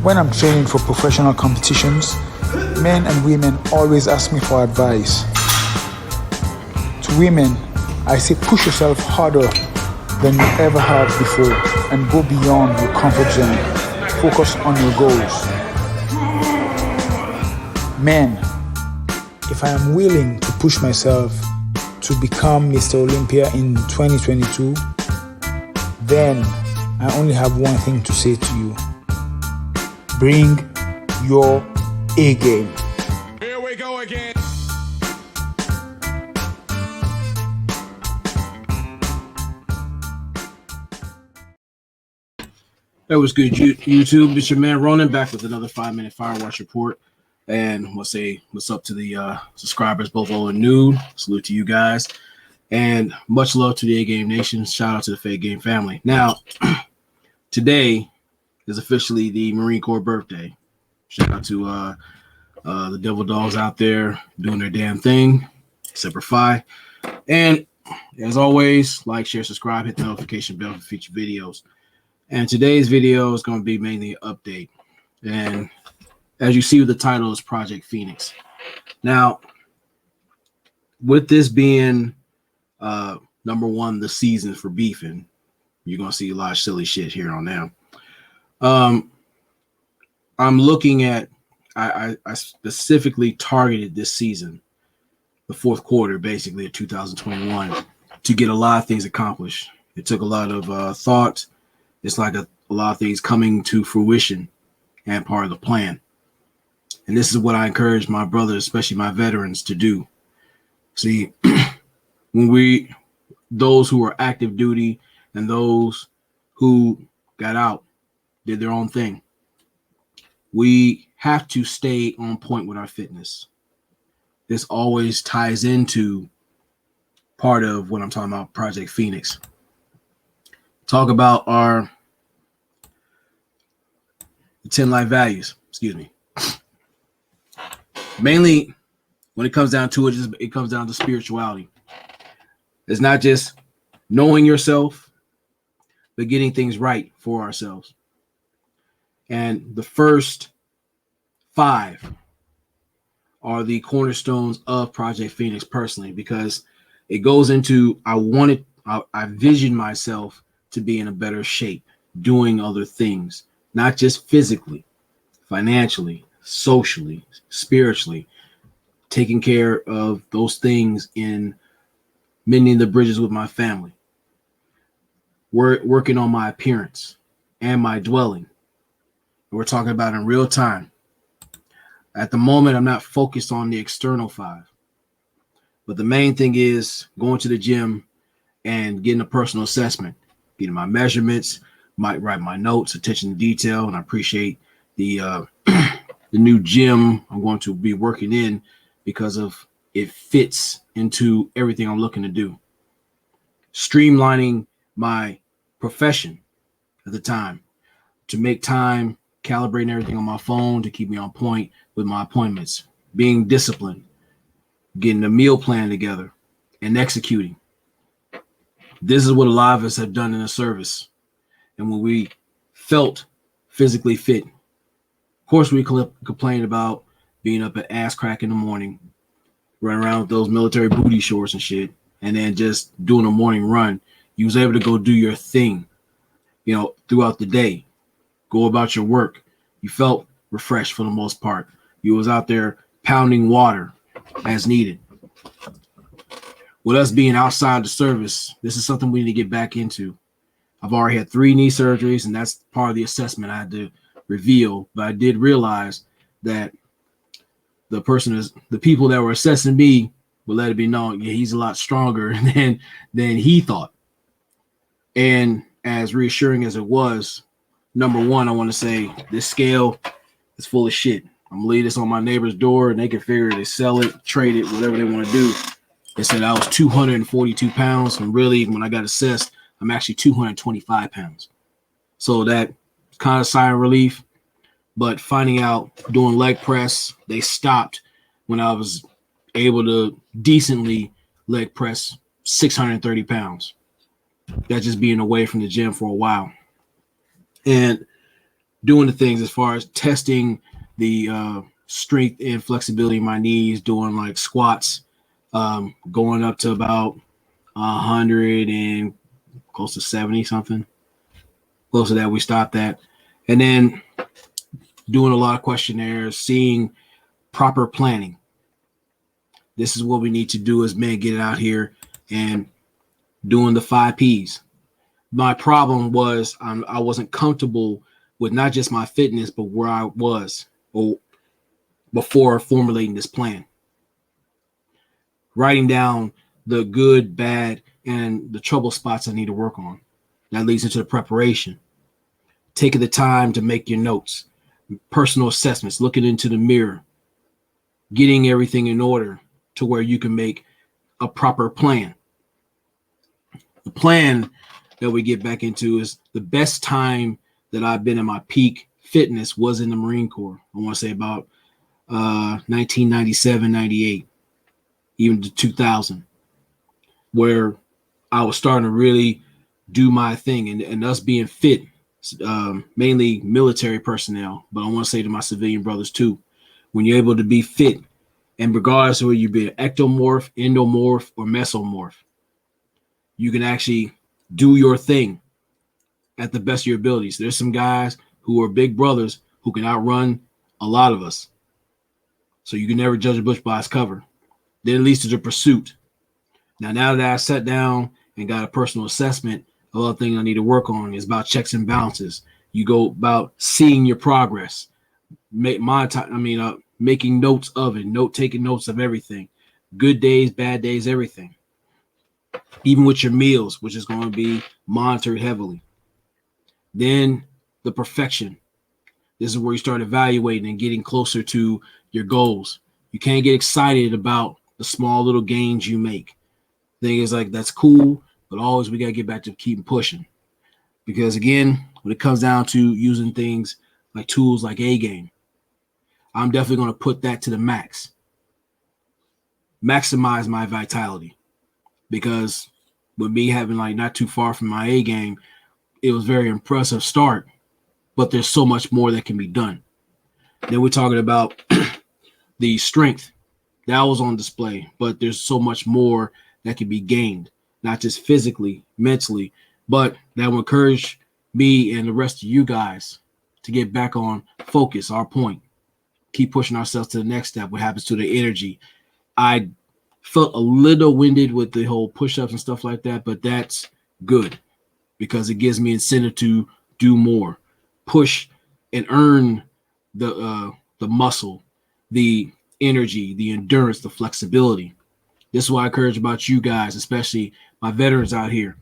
When I'm training for professional competitions, men and women always ask me for advice. To women, I say push yourself harder than you ever have before and go beyond your comfort zone. Focus on your goals. Men, if I am willing to push myself to become Mr. Olympia in 2022, then I only have one thing to say to you. Bring your A game. Here we go again. That was good, YouTube. It's your man Ronan back with another 5-minute Firewatch report. And we'll say what's up to the subscribers, both old and new. Salute to you guys. And much love to the A-Game Nation. Shout out to the Fake Game family. Now, today is officially the Marine Corps birthday. Shout out to the Devil Dogs out there doing their damn thing. Semper Fi. And as always, like, share, subscribe, hit the notification bell for future videos. And today's video is going to be mainly an update. And as you see with the title, is Project Phoenix. Now, with this being number one, the season for beefing, you're going to see a lot of silly shit here on now. I'm looking at, I specifically targeted this season, the fourth quarter, basically, of 2021, to get a lot of things accomplished. It took a lot of thought. It's like a lot of things coming to fruition and part of the plan. And this is what I encourage my brothers, especially my veterans, to do. See, when those who are active duty and those who got out, did their own thing, we have to stay on point with our fitness. This always ties into part of what I'm talking about, Project Phoenix. Talk about our 10 life values, Mainly, when it comes down to it, it comes down to spirituality. It's not just knowing yourself, but getting things right for ourselves. And the first 5 are the cornerstones of Project Phoenix personally, because it goes into, I vision myself to be in a better shape, doing other things, not just physically, financially, socially, spiritually, taking care of those things in mending the bridges with my family. We're working on my appearance and my dwelling. We're talking about in real time. At the moment, I'm not focused on the external 5. But the main thing is going to the gym and getting a personal assessment, getting my measurements, might write my notes, attention to detail, and I appreciate the the new gym I'm going to be working in because of it fits into everything I'm looking to do. Streamlining my profession at the time to make time, calibrating everything on my phone to keep me on point with my appointments, being disciplined, getting a meal plan together, and executing. This is what a lot of us have done in the service. And when we felt physically fit, of course, we complained about being up at ass crack in the morning, running around with those military booty shorts and shit, and then just doing a morning run. You was able to go do your thing, throughout the day, go about your work. You felt refreshed for the most part. You was out there pounding water as needed. With us being outside the service, this is something we need to get back into. I've already had 3 knee surgeries, and that's part of the assessment I had to reveal. But I did realize that the people that were assessing me would let it be known, yeah, he's a lot stronger than he thought. And as reassuring as it was, number one, I want to say this scale is full of shit. I'm gonna leave this on my neighbor's door, and they can figure it, they sell it, trade it, whatever they want to do. They said I was 242 pounds, and really, when I got assessed, I'm actually 225 pounds. So that kind of sigh of relief. But finding out doing leg press, they stopped when I was able to decently leg press 630 pounds. That just being away from the gym for a while. And doing the things as far as testing the strength and flexibility in my knees, doing like squats, going up to about 100 and close to 70 something. Close to that, we stopped at. And then doing a lot of questionnaires, seeing proper planning. This is what we need to do as men, get it out here and doing the 5 Ps. My problem was I wasn't comfortable with not just my fitness, but where I was before formulating this plan. Writing down the good, bad, and the trouble spots I need to work on. That leads into the preparation. Taking the time to make your notes, personal assessments, looking into the mirror, getting everything in order to where you can make a proper plan. The plan that we get back into is the best time that I've been in my peak fitness was in the Marine Corps. I want to say about 1997, 98, even to 2000, where I was starting to really do my thing, and us being fit, mainly military personnel, but I want to say to my civilian brothers too, when you're able to be fit, and regardless of whether you be an ectomorph, endomorph, or mesomorph, you can actually do your thing at the best of your abilities. There's some guys who are big brothers who can outrun a lot of us. So you can never judge a book by its cover. Then it leads to the pursuit. Now that I sat down and got a personal assessment, a lot of things I need to work on is about checks and balances. You go about seeing your progress, making notes of it, taking notes of everything, good days, bad days, everything. Even with your meals, which is going to be monitored heavily. Then the perfection. This is where you start evaluating and getting closer to your goals. You can't get excited about the small little gains you make. Thing is, like, that's cool, but always we got to get back to keep pushing. Because again, when it comes down to using things like tools like A game, I'm definitely going to put that to the max. Maximize my vitality. Because with me having like not too far from my A game, it was very impressive start, but there's so much more that can be done. Then we're talking about the strength that was on display, but there's so much more that can be gained, not just physically, mentally, but that will encourage me and the rest of you guys to get back on focus, our point, keep pushing ourselves to the next step. What happens to the energy? I felt a little winded with the whole push-ups and stuff like that, but that's good because it gives me incentive to do more, push and earn the muscle, the energy, the endurance, the flexibility. This is what I encourage about you guys, especially my veterans out here.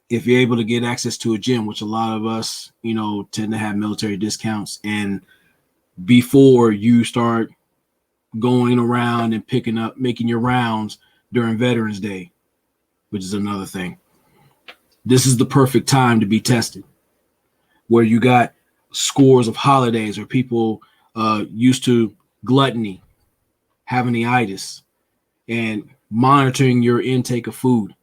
If you're able to get access to a gym, which a lot of us, tend to have military discounts, and before you start going around and making your rounds during Veterans Day, which is another thing. This is the perfect time to be tested, where you got scores of holidays or people used to gluttony, having the itis, and monitoring your intake of food.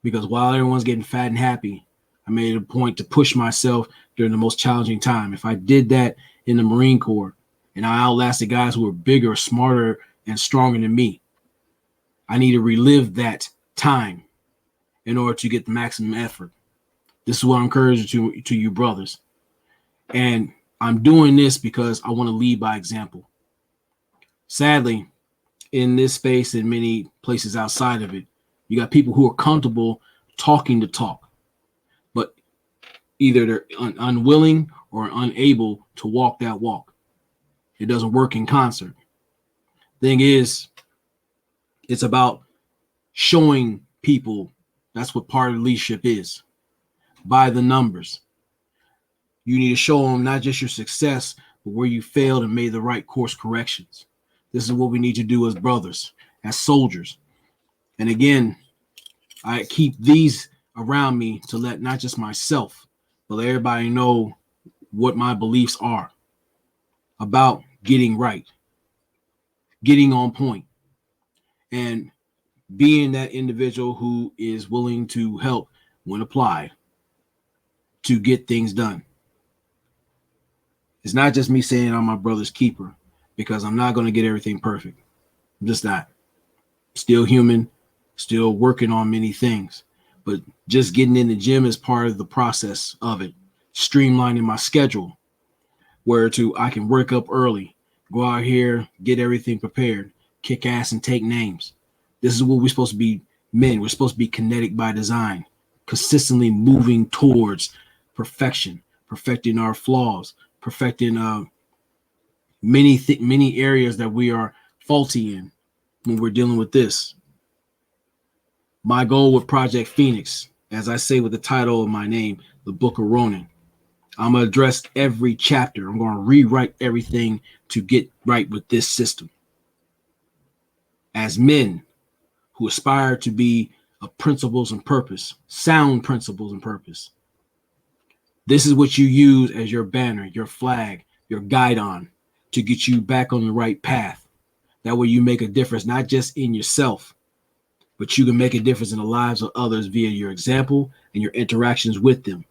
Because while everyone's getting fat and happy, I made a point to push myself during the most challenging time. If I did that in the Marine Corps and I outlasted guys who were bigger, smarter, and stronger than me, I need to relive that time in order to get the maximum effort. This is what I'm encouraging to you brothers. And I'm doing this because I want to lead by example. Sadly, in this space and many places outside of it, you got people who are comfortable talking to talk, but either they're unwilling or unable to walk that walk. It doesn't work in concert. Thing is, it's about showing people. That's what part of leadership is. By the numbers. You need to show them not just your success, but where you failed and made the right course corrections. This is what we need to do as brothers, as soldiers. And again, I keep these around me to let not just myself, but let everybody know what my beliefs are about getting right, getting on point, and being that individual who is willing to help when applied to get things done. It's not just me saying I'm my brother's keeper, because I'm not going to get everything perfect. I'm just not. Still human, still working on many things. But just getting in the gym is part of the process of it. Streamlining my schedule, where I can wake up early, go out here, get everything prepared, kick ass and take names. This is what we're supposed to be, men. We're supposed to be kinetic by design, consistently moving towards perfection, perfecting our flaws, perfecting many areas that we are faulty in when we're dealing with this. My goal with Project Phoenix, as I say with the title of my name, the Book of Ronin, I'm going to address every chapter. I'm going to rewrite everything to get right with this system. As men who aspire to be of principles and purpose, sound principles and purpose, this is what you use as your banner, your flag, your guidon to get you back on the right path. That way you make a difference, not just in yourself, but you can make a difference in the lives of others via your example and your interactions with them.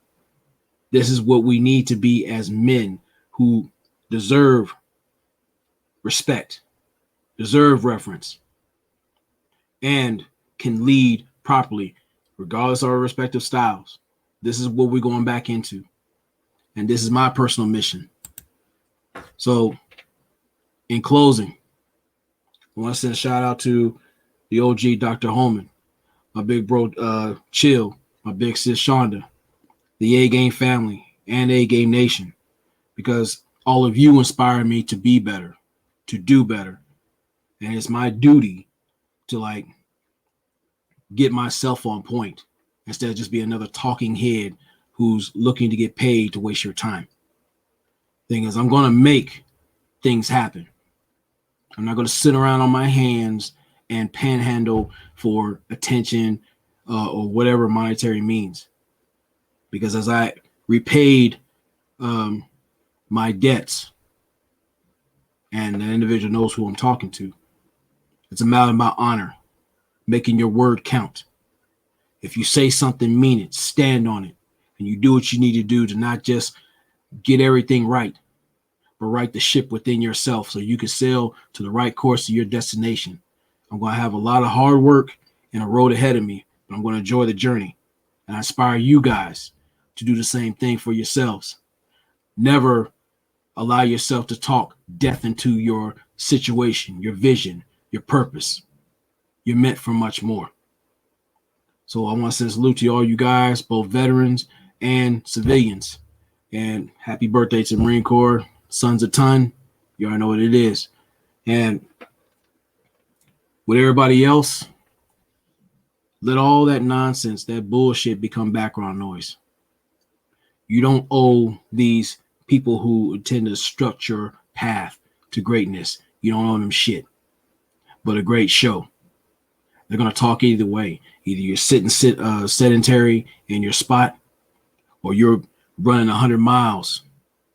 This is what we need to be as men who deserve respect, deserve reference, and can lead properly, regardless of our respective styles. This is what we're going back into. And this is my personal mission. So, in closing, I want to send a shout out to the OG Dr. Holman, my big bro Chill, my big sis Shonda, the A-Game family, and A-Game Nation, because all of you inspire me to be better, to do better. And it's my duty to get myself on point instead of just be another talking head who's looking to get paid to waste your time. Thing is, I'm going to make things happen. I'm not going to sit around on my hands and panhandle for attention or whatever monetary means. Because as I repaid my debts, and the individual knows who I'm talking to, it's a matter of honor, making your word count. If you say something, mean it, stand on it, and you do what you need to do to not just get everything right, but right the ship within yourself so you can sail to the right course to your destination. I'm going to have a lot of hard work and a road ahead of me, but I'm going to enjoy the journey. And I inspire you guys to do the same thing for yourselves. Never allow yourself to talk death into your situation, your vision, your purpose. You're meant for much more. So I want to send a salute to all you guys, both veterans and civilians. And happy birthday to the Marine Corps. Sons a ton. You already know what it is. And with everybody else, let all that nonsense, that bullshit become background noise. You don't owe these people who intend to obstruct your path to greatness. You don't owe them shit, but a great show. They're going to talk either way. Either you're sitting sedentary in your spot, or you're running 100 miles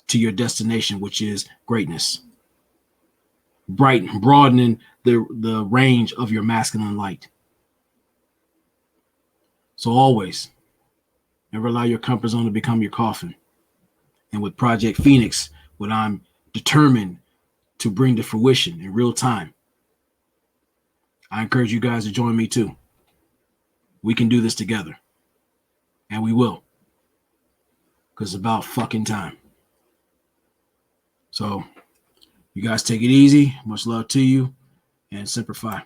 to your destination, which is greatness. Broadening the range of your masculine light. So always, never allow your comfort zone to become your coffin. And with Project Phoenix, what I'm determined to bring to fruition in real time, I encourage you guys to join me too. We can do this together. And we will. Because it's about fucking time. So, you guys take it easy. Much love to you. And Semper Fi.